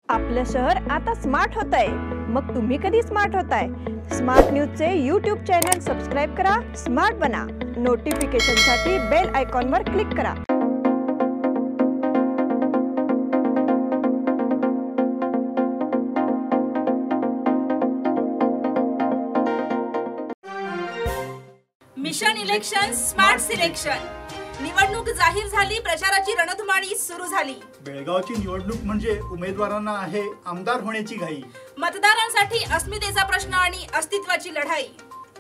आपलं शहर आता स्मार्ट होत आहे। मग तुम्ही कधी स्मार्ट होताय? स्मार्ट न्यूजचे यूट्यूब चॅनल सबस्क्राइब करा, स्मार्ट बना। नोटिफिकेशनसाठी बेल आयकॉनवर क्लिक करा। मिशन इलेक्शन स्मार्ट सिलेक्शन निवडणूक जाहीर झाली, प्रचाराची रणधुमाळी सुरू झाली। बेळगावची निवडणूक म्हणजे उमेदवारांना आहे आमदार होण्याची घाई, मतदारांसाठी अस्मितेचा प्रश्न आणि अस्तित्वाची लढाई।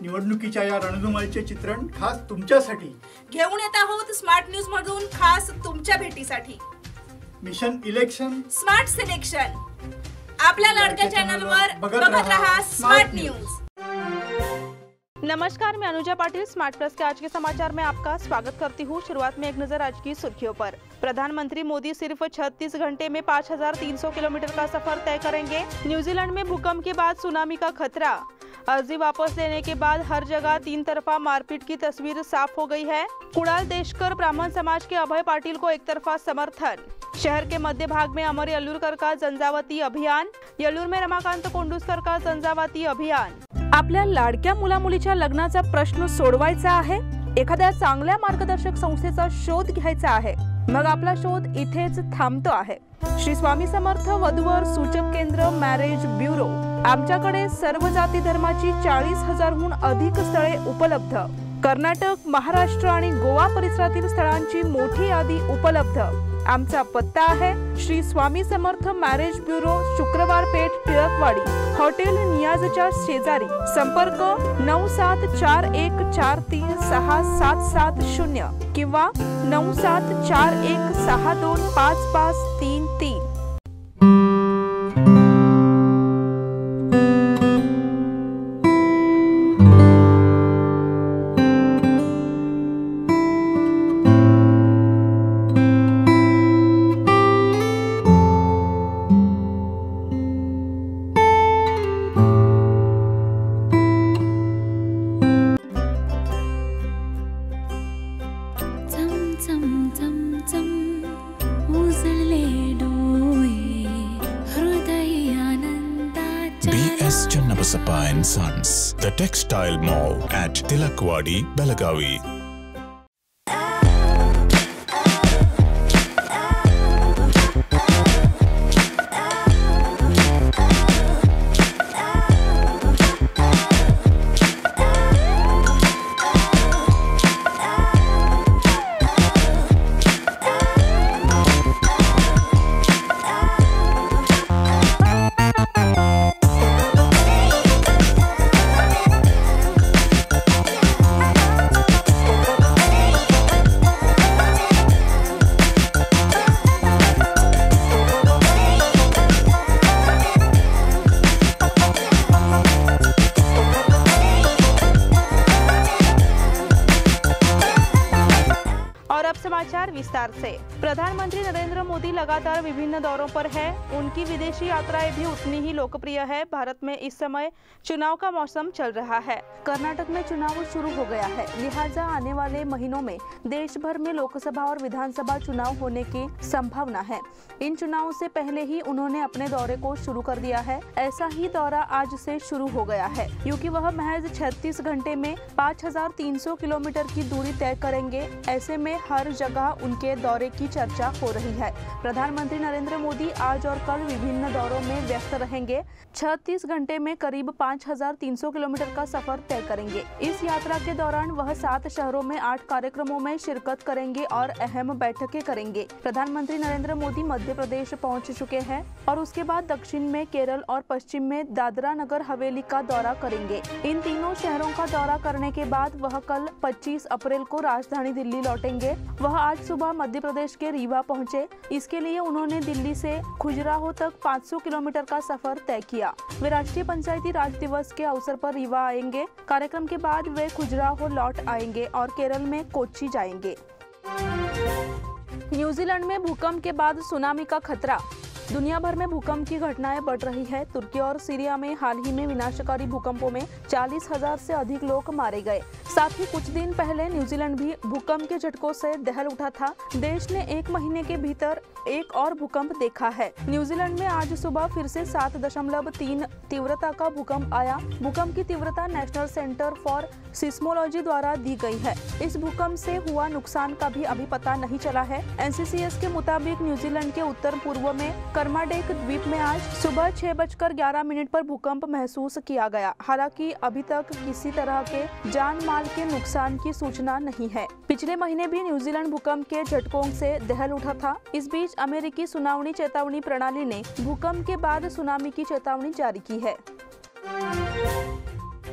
निवडणुकीच्या या रणधुमाळीचे चित्रण खास तुमच्यासाठी घेऊन येत आहोत स्मार्ट न्यूज मधून, खास तुमच्या भेटीसाठी। मिशन इलेक्शन स्मार्ट सिलेक्शन आपल्या लाडक्या चॅनलवर बघत रहा स्मार्ट न्यूज। नमस्कार, मैं अनुजा पाटिल स्मार्ट प्लस के आज के समाचार में आपका स्वागत करती हूँ। शुरुआत में एक नजर आज की सुर्खियों पर। प्रधानमंत्री मोदी सिर्फ 36 घंटे में 5300 किलोमीटर का सफर तय करेंगे। न्यूजीलैंड में भूकंप के बाद सुनामी का खतरा। अर्जी वापस लेने के बाद हर जगह 3 तरफा मारपीट की तस्वीर साफ हो गई है। कुणाल देशकर ब्राह्मण समाज के अभय पाटिल को एक तरफा समर्थन। शहर के मध्य भाग में अमर यल्लूरकर का जनजावती अभियान। यल्लूर में रमाकांत कोंडुस्कर का जनजावती अभियान। आपल्या लाडक्या मुलामुलीच्या लग्नाचा प्रश्न सोडवायचा आहे, एखाद्या चांगल्या मार्गदर्शक संस्थेचा शोध घ्यायचा आहे, मग आपला शोध इथेच थांबतो आहे। श्री स्वामी समर्थ वधूवर सूचक केंद्र मॅरेज ब्युरो। आमच्याकडे सर्व जाती धर्माची 40,000हून अधिक स्थळे उपलब्ध। कर्नाटक, महाराष्ट्र आणि गोवा परिसरातील स्थळांची मोठी यादी उपलब्ध। आमचा पत्ता आहे श्री स्वामी समर्थ मॅरेज ब्युरो, शुक्रवार पेठ, टिळकवाडी, हॉटेल नियाजच्या शेजारी। संपर्क 9741436770 किंवा 9741625533। BS Channabasappa and Sons, the Textile Mall at Tilakwadi, Belagavi. समाचार विस्तार से। प्रधानमंत्री नरेंद्र मोदी लगातार विभिन्न दौरों पर है। उनकी विदेशी यात्राएं भी उतनी ही लोकप्रिय है। भारत में इस समय चुनाव का मौसम चल रहा है। कर्नाटक में चुनाव शुरू हो गया है, लिहाजा आने वाले महीनों में देश भर में लोकसभा और विधानसभा चुनाव होने की संभावना है। इन चुनावों से पहले ही उन्होंने अपने दौरे को शुरू कर दिया है। ऐसा ही दौरा आज से शुरू हो गया है, क्योंकि वह महज 36 घंटे में 5300 किलोमीटर की दूरी तय करेंगे। ऐसे में हर जगह उनके दौरे की चर्चा हो रही है। प्रधानमंत्री नरेंद्र मोदी आज और कल विभिन्न दौरों में व्यस्त रहेंगे। 36 घंटे में करीब 5300 किलोमीटर का सफर तय करेंगे। इस यात्रा के दौरान वह 7 शहरों में 8 कार्यक्रमों में शिरकत करेंगे और अहम बैठकें करेंगे। प्रधानमंत्री नरेंद्र मोदी मध्य प्रदेश पहुंच चुके हैं और उसके बाद दक्षिण में केरल और पश्चिम में दादरा नगर हवेली का दौरा करेंगे। इन तीनों शहरों का दौरा करने के बाद वह कल 25 अप्रैल को राजधानी दिल्ली लौटेंगे। वह आज सुबह मध्य प्रदेश के रीवा पहुंचे। इसके लिए उन्होंने दिल्ली से खजुराहो तक 500 किलोमीटर का सफर तय किया। वे राष्ट्रीय पंचायती राज दिवस के अवसर पर रीवा आएंगे। कार्यक्रम के बाद वे खजुराहो लौट आएंगे और केरल में कोच्चि जाएंगे। न्यूजीलैंड में भूकंप के बाद सुनामी का खतरा। दुनिया भर में भूकंप की घटनाएं बढ़ रही है। तुर्की और सीरिया में हाल ही में विनाशकारी भूकंपों में 40,000 से अधिक लोग मारे गए। साथ ही कुछ दिन पहले न्यूजीलैंड भी भूकंप के झटकों से दहल उठा था। देश ने 1 महीने के भीतर एक और भूकंप देखा है। न्यूजीलैंड में आज सुबह फिर से 7.3 तीव्रता का भूकंप आया। भूकंप की तीव्रता नेशनल सेंटर फॉर सिस्मोलॉजी द्वारा दी गई है। इस भूकंप से हुआ नुकसान का भी अभी पता नहीं चला है। NCCS के मुताबिक न्यूजीलैंड के उत्तर पूर्व में कर्माडेक द्वीप में आज सुबह 6:11 पर भूकंप महसूस किया गया। हालांकि अभी तक किसी तरह के जान माल के नुकसान की सूचना नहीं है। पिछले महीने भी न्यूजीलैंड भूकंप के झटकों से दहल उठा था। इस बीच अमेरिकी सुनावनी चेतावनी प्रणाली ने भूकंप के बाद सुनामी की चेतावनी जारी की है।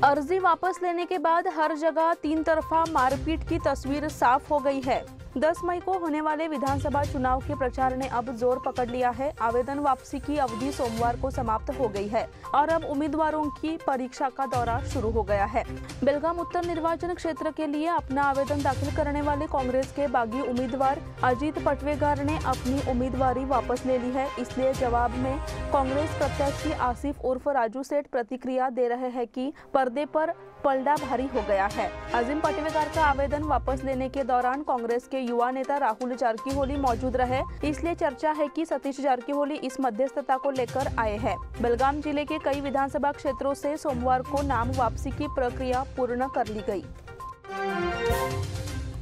अर्जी वापस लेने के बाद हर जगह 3 तरफा मारपीट की तस्वीर साफ हो गई है। 10 मई को होने वाले विधानसभा चुनाव के प्रचार ने अब जोर पकड़ लिया है। आवेदन वापसी की अवधि सोमवार को समाप्त हो गई है और अब उम्मीदवारों की परीक्षा का दौरा शुरू हो गया है। बेलगाम उत्तर निर्वाचन क्षेत्र के लिए अपना आवेदन दाखिल करने वाले कांग्रेस के बागी उम्मीदवार अजीत पटवेगार ने अपनी उम्मीदवारी वापस ले ली है। इसलिए जवाब में कांग्रेस प्रत्याशी आसिफ उर्फ राजू सेठ प्रतिक्रिया दे रहे हैं कि पर्दे पर पलड़ा भारी हो गया है। अजीम पटवेगार का आवेदन वापस लेने के दौरान कांग्रेस के युवा नेता राहुल जारकीहोली मौजूद रहे। इसलिए चर्चा है कि सतीश जारकीहोली इस मध्यस्थता को लेकर आए हैं। बेलगाम जिले के कई विधानसभा क्षेत्रों से सोमवार को नाम वापसी की प्रक्रिया पूर्ण कर ली गई।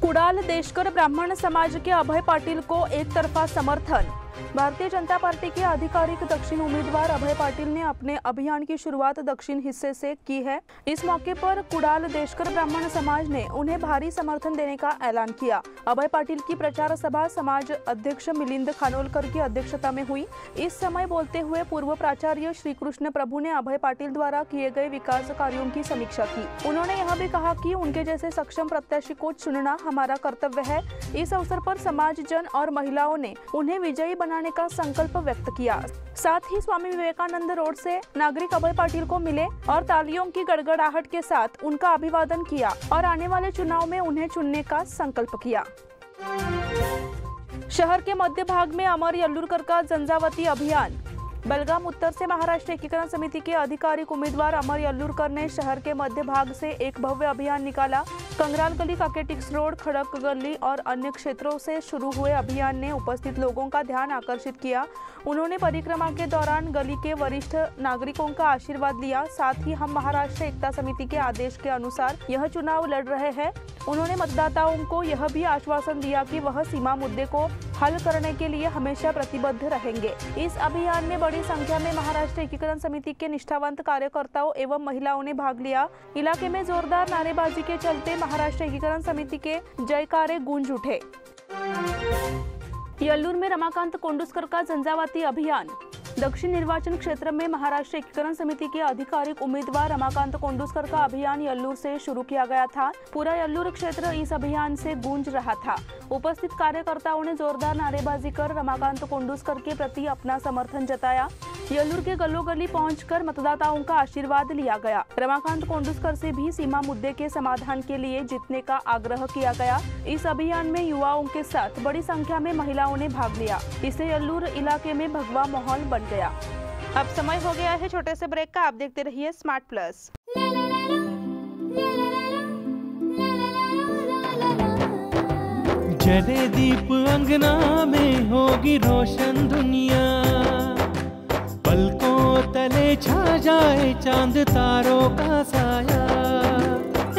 कुडाल देशकर ब्राह्मण समाज के अभय पाटिल को एक तरफा समर्थन। भारतीय जनता पार्टी के आधिकारिक दक्षिण उम्मीदवार अभय पाटिल ने अपने अभियान की शुरुआत दक्षिण हिस्से से की है। इस मौके पर कुडाल देशकर ब्राह्मण समाज ने उन्हें भारी समर्थन देने का ऐलान किया। अभय पाटिल की प्रचार सभा समाज अध्यक्ष मिलिंद खानोलकर की अध्यक्षता में हुई। इस समय बोलते हुए पूर्व प्राचार्य श्री कृष्ण प्रभु ने अभय पाटिल द्वारा किए गए विकास कार्यों की समीक्षा की। उन्होंने यह भी कहा कि उनके जैसे सक्षम प्रत्याशी को चुनना हमारा कर्तव्य है। इस अवसर पर समाज जन और महिलाओं ने उन्हें विजयी बनाने का संकल्प व्यक्त किया। साथ ही स्वामी विवेकानंद रोड से नागरिक अभय पाटिल को मिले और तालियों की गड़गड़ाहट के साथ उनका अभिवादन किया और आने वाले चुनाव में उन्हें चुनने का संकल्प किया। शहर के मध्य भाग में अमर यल्लूरकर का झंझावाती अभियान। बेलगाम उत्तर से महाराष्ट्र एकीकरण समिति के आधिकारिक उम्मीदवार अमर यल्लूरकर ने शहर के मध्य भाग से एक भव्य अभियान निकाला। कंगराल गली, काकेटिक्स रोड, खड़क गली और अन्य क्षेत्रों से शुरू हुए अभियान ने उपस्थित लोगों का ध्यान आकर्षित किया। उन्होंने परिक्रमा के दौरान गली के वरिष्ठ नागरिकों का आशीर्वाद लिया। साथ ही हम महाराष्ट्र एकता समिति के आदेश के अनुसार यह चुनाव लड़ रहे हैं। उन्होंने मतदाताओं को यह भी आश्वासन दिया कि वह सीमा मुद्दे को हल करने के लिए हमेशा प्रतिबद्ध रहेंगे। इस अभियान में बड़ी संख्या में महाराष्ट्र एकीकरण समिति के निष्ठावंत कार्यकर्ताओं एवं महिलाओं ने भाग लिया। इलाके में जोरदार नारेबाजी के चलते महाराष्ट्र एकीकरण समिति के जयकारे गूंज उठे। यल्लूर में रमाकांत कोंडुस्कर का झंझावाती अभियान। दक्षिण निर्वाचन क्षेत्र में महाराष्ट्र एकीकरण समिति के आधिकारिक उम्मीदवार रमाकांत कोंडुस्कर का अभियान यल्लूर से शुरू किया गया था। पूरा यल्लूर क्षेत्र इस अभियान से गूंज रहा था। उपस्थित कार्यकर्ताओं ने जोरदार नारेबाजी कर रमाकांत कोंडुस्कर के प्रति अपना समर्थन जताया। यल्लूर के गली गली पहुंचकर मतदाताओं का आशीर्वाद लिया गया। रमाकांत कोंडुस्कर से भी सीमा मुद्दे के समाधान के लिए जीतने का आग्रह किया गया। इस अभियान में युवाओं के साथ बड़ी संख्या में महिलाओं ने भाग लिया। इससे यल्लूर इलाके में भगवा माहौल बन गया। अब समय हो गया है छोटे से ब्रेक का। आप देखते रहिए स्मार्ट प्लस। जले दीप अंगना में होगी रोशन दुनिया, पलकों तले छा जाए चांद तारों का साया।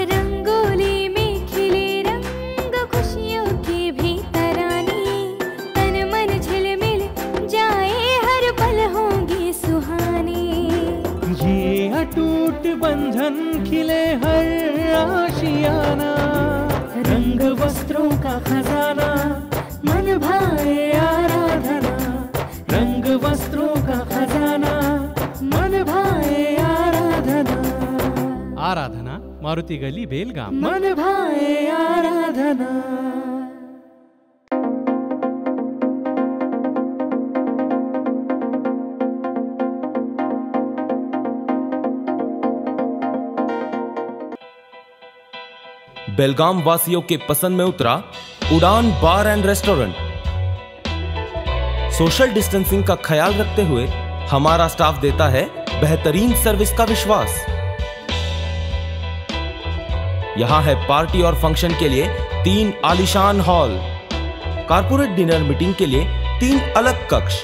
रंगोली में खिले रंग खुशियों की भी तरानी, तन मन झिलमिल जाए हर पल होंगी सुहानी। ये अटूट बंधन खिले हर आशियाना, रंग वस्त्रों का खजाना मन भाए आराधना। रंग वस्त्रों का खजाना मन भाए आराधना। आराधना मारुति गली बेलगाम। मन भाए आराधना। बेलगाम वासियों के पसंद में उतरा उड़ान बार एंड रेस्टोरेंट। सोशल डिस्टेंसिंग का ख्याल रखते हुए हमारा स्टाफ देता है बेहतरीन सर्विस का विश्वास। यहां है पार्टी और फंक्शन के लिए 3 आलीशान हॉल, कारपोरेट डिनर मीटिंग के लिए 3 अलग कक्ष,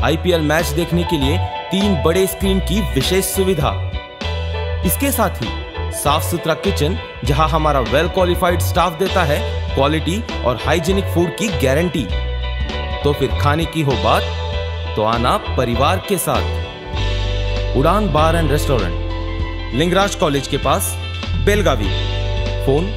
IPL मैच देखने के लिए 3 बड़े स्क्रीन की विशेष सुविधा। इसके साथ ही साफ सुथरा किचन, जहां हमारा वेल क्वालिफाइड स्टाफ देता है क्वालिटी और हाइजीनिक फूड की गारंटी। तो फिर खाने की हो बात तो आना परिवार के साथ। उड़ान बार एंड रेस्टोरेंट, लिंगराज कॉलेज के पास, बेलगावी। फोन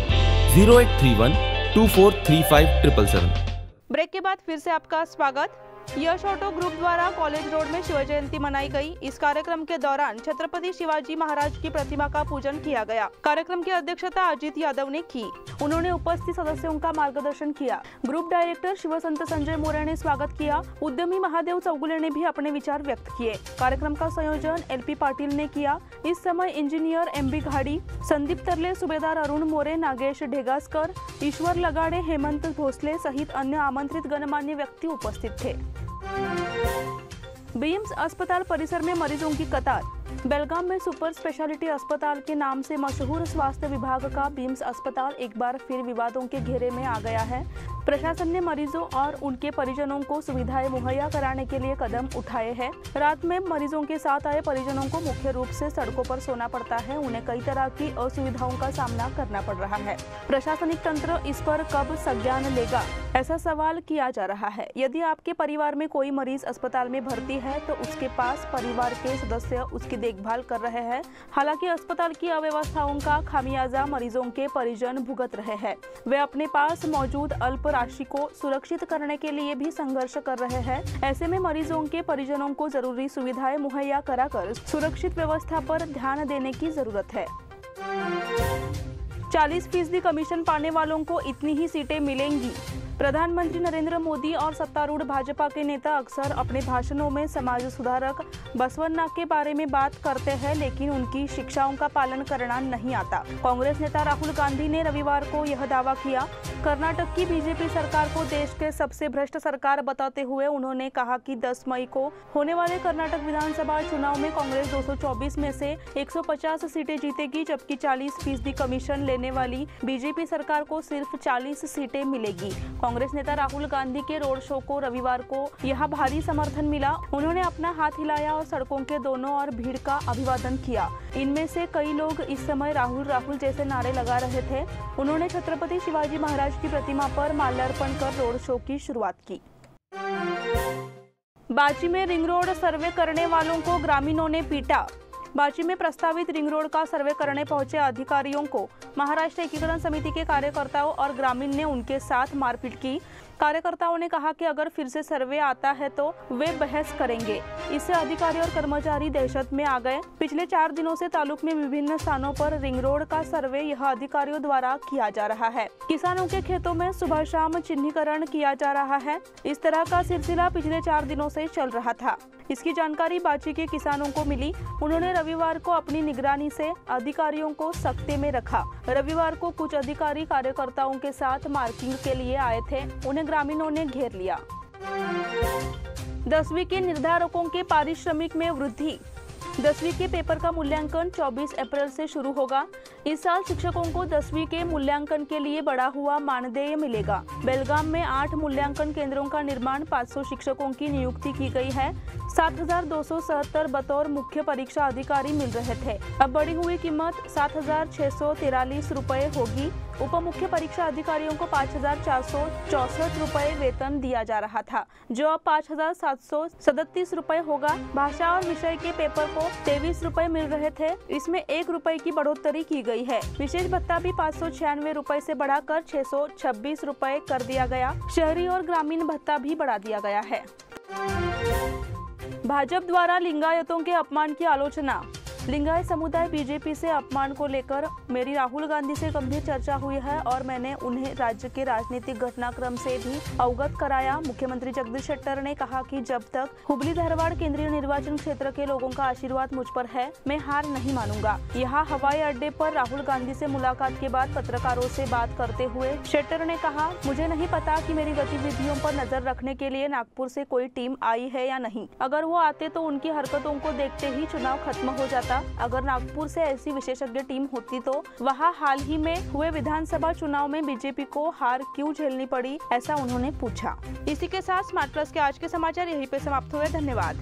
0831 2435 777। ब्रेक के बाद फिर से आपका स्वागत। यश ऑटो ग्रुप द्वारा कॉलेज रोड में शिव जयंती मनाई गई। इस कार्यक्रम के दौरान छत्रपति शिवाजी महाराज की प्रतिमा का पूजन किया गया। कार्यक्रम की अध्यक्षता अजीत यादव ने की। उन्होंने उपस्थित सदस्यों का मार्गदर्शन किया। ग्रुप डायरेक्टर शिव संत संजय मोरे ने स्वागत किया। उद्यमी महादेव चौगुले ने भी अपने विचार व्यक्त किए। कार्यक्रम का संयोजन LP पाटिल ने किया। इस समय इंजीनियर MB घाड़ी, संदीप तरले, सूबेदार अरुण मोरे, नागेश ढेगास्कर, ईश्वर लगाड़े, हेमंत भोसले सहित अन्य आमंत्रित गणमान्य व्यक्ति उपस्थित थे। बीम्स अस्पताल परिसर में मरीजों की कतार। बेलगाम में सुपर स्पेशलिटी अस्पताल के नाम से मशहूर स्वास्थ्य विभाग का बीम्स अस्पताल एक बार फिर विवादों के घेरे में आ गया है। प्रशासन ने मरीजों और उनके परिजनों को सुविधाएं मुहैया कराने के लिए कदम उठाए हैं। रात में मरीजों के साथ आए परिजनों को मुख्य रूप से सड़कों पर सोना पड़ता है। उन्हें कई तरह की असुविधाओं का सामना करना पड़ रहा है। प्रशासनिक तंत्र इस पर कब संज्ञान लेगा, ऐसा सवाल किया जा रहा है। यदि आपके परिवार में कोई मरीज अस्पताल में भर्ती है तो उसके पास परिवार के सदस्य उसकी देखभाल कर रहे हैं। हालांकि अस्पताल की अव्यवस्थाओं का खामियाजा मरीजों के परिजन भुगत रहे हैं। वे अपने पास मौजूद अल्प राशि को सुरक्षित करने के लिए भी संघर्ष कर रहे हैं। ऐसे में मरीजों के परिजनों को जरूरी सुविधाएं मुहैया कराकर सुरक्षित व्यवस्था पर ध्यान देने की जरूरत है। 40% कमीशन पाने वालों को इतनी ही सीटें मिलेंगी। प्रधानमंत्री नरेंद्र मोदी और सत्तारूढ़ भाजपा के नेता अक्सर अपने भाषणों में समाज सुधारक बसवन्ना के बारे में बात करते हैं, लेकिन उनकी शिक्षाओं का पालन करना नहीं आता। कांग्रेस नेता राहुल गांधी ने रविवार को यह दावा किया। कर्नाटक की बीजेपी सरकार को देश के सबसे भ्रष्ट सरकार बताते हुए उन्होंने कहा कि 10 मई को होने वाले कर्नाटक विधानसभा चुनाव में कांग्रेस 224 में से 150 सीटें जीतेगी, जबकि 40% कमीशन लेने वाली बीजेपी सरकार को सिर्फ 40 सीटें मिलेगी। कांग्रेस नेता राहुल गांधी के रोड शो को रविवार को यहां भारी समर्थन मिला। उन्होंने अपना हाथ हिलाया और सड़कों के दोनों ओर भीड़ का अभिवादन किया। इनमें से कई लोग इस समय राहुल राहुल जैसे नारे लगा रहे थे। उन्होंने छत्रपति शिवाजी महाराज की प्रतिमा पर माल्यार्पण कर रोड शो की शुरुआत की। बाची में रिंग रोड सर्वे करने वालों को ग्रामीणों ने पीटा। बाची में प्रस्तावित रिंग रोड का सर्वे करने पहुंचे अधिकारियों को महाराष्ट्र एकीकरण समिति के कार्यकर्ताओं और ग्रामीण ने उनके साथ मारपीट की। कार्यकर्ताओं ने कहा कि अगर फिर से सर्वे आता है तो वे बहस करेंगे। इससे अधिकारी और कर्मचारी दहशत में आ गए। पिछले 4 दिनों से तालुक में विभिन्न स्थानों पर रिंग रोड का सर्वे यह अधिकारियों द्वारा किया जा रहा है। किसानों के खेतों में सुबह शाम चिन्हीकरण किया जा रहा है। इस तरह का सिलसिला पिछले 4 दिनों से चल रहा था। इसकी जानकारी बाची के किसानों को मिली। उन्होंने रविवार को अपनी निगरानी से अधिकारियों को सख्ते में रखा। रविवार को कुछ अधिकारी कार्यकर्ताओं के साथ मार्किंग के लिए आए थे। उन्हें ग्रामीणों ने घेर लिया। 10वीं के निर्धारकों के पारिश्रमिक में वृद्धि। 10वीं के पेपर का मूल्यांकन 24 अप्रैल से शुरू होगा। इस साल शिक्षकों को 10वीं के मूल्यांकन के लिए बढ़ा हुआ मानदेय मिलेगा। बेलगाम में 8 मूल्यांकन केंद्रों का निर्माण, 500 शिक्षकों की नियुक्ति की गई है। 7,277 बतौर मुख्य परीक्षा अधिकारी मिल रहे थे। अब बढ़ी हुई कीमत 7,643 रुपए होगी। उप मुख्य परीक्षा अधिकारियों को 5,464 रुपए वेतन दिया जा रहा था, जो अब 5,737 रुपए होगा। भाषा और विषय के पेपर को 23 रुपए मिल रहे थे। इसमें 1 रुपए की बढ़ोतरी की गई है। विशेष भत्ता भी 596 रुपए से बढ़ाकर 626 रुपए कर दिया गया। शहरी और ग्रामीण भत्ता भी बढ़ा दिया गया है। भाजपा द्वारा लिंगायतों के अपमान की आलोचना। लिंगायत समुदाय बीजेपी से अपमान को लेकर मेरी राहुल गांधी से गंभीर चर्चा हुई है और मैंने उन्हें राज्य के राजनीतिक घटनाक्रम से भी अवगत कराया। मुख्यमंत्री जगदीश शेट्टर ने कहा कि जब तक हुबली धारवाड़ केंद्रीय निर्वाचन क्षेत्र के लोगों का आशीर्वाद मुझ पर है, मैं हार नहीं मानूंगा। यहाँ हवाई अड्डे पर राहुल गांधी से मुलाकात के बाद पत्रकारों से बात करते हुए शेट्टर ने कहा, मुझे नहीं पता कि मेरी गतिविधियों पर नजर रखने के लिए नागपुर से कोई टीम आई है या नहीं। अगर वो आते तो उनकी हरकतों को देखते ही चुनाव खत्म हो जाता। अगर नागपुर से ऐसी विशेषज्ञ टीम होती तो वहाँ हाल ही में हुए विधानसभा चुनाव में बीजेपी को हार क्यों झेलनी पड़ी, ऐसा उन्होंने पूछा। इसी के साथ स्मार्ट प्लस के आज के समाचार यहीं पे समाप्त हुए। धन्यवाद।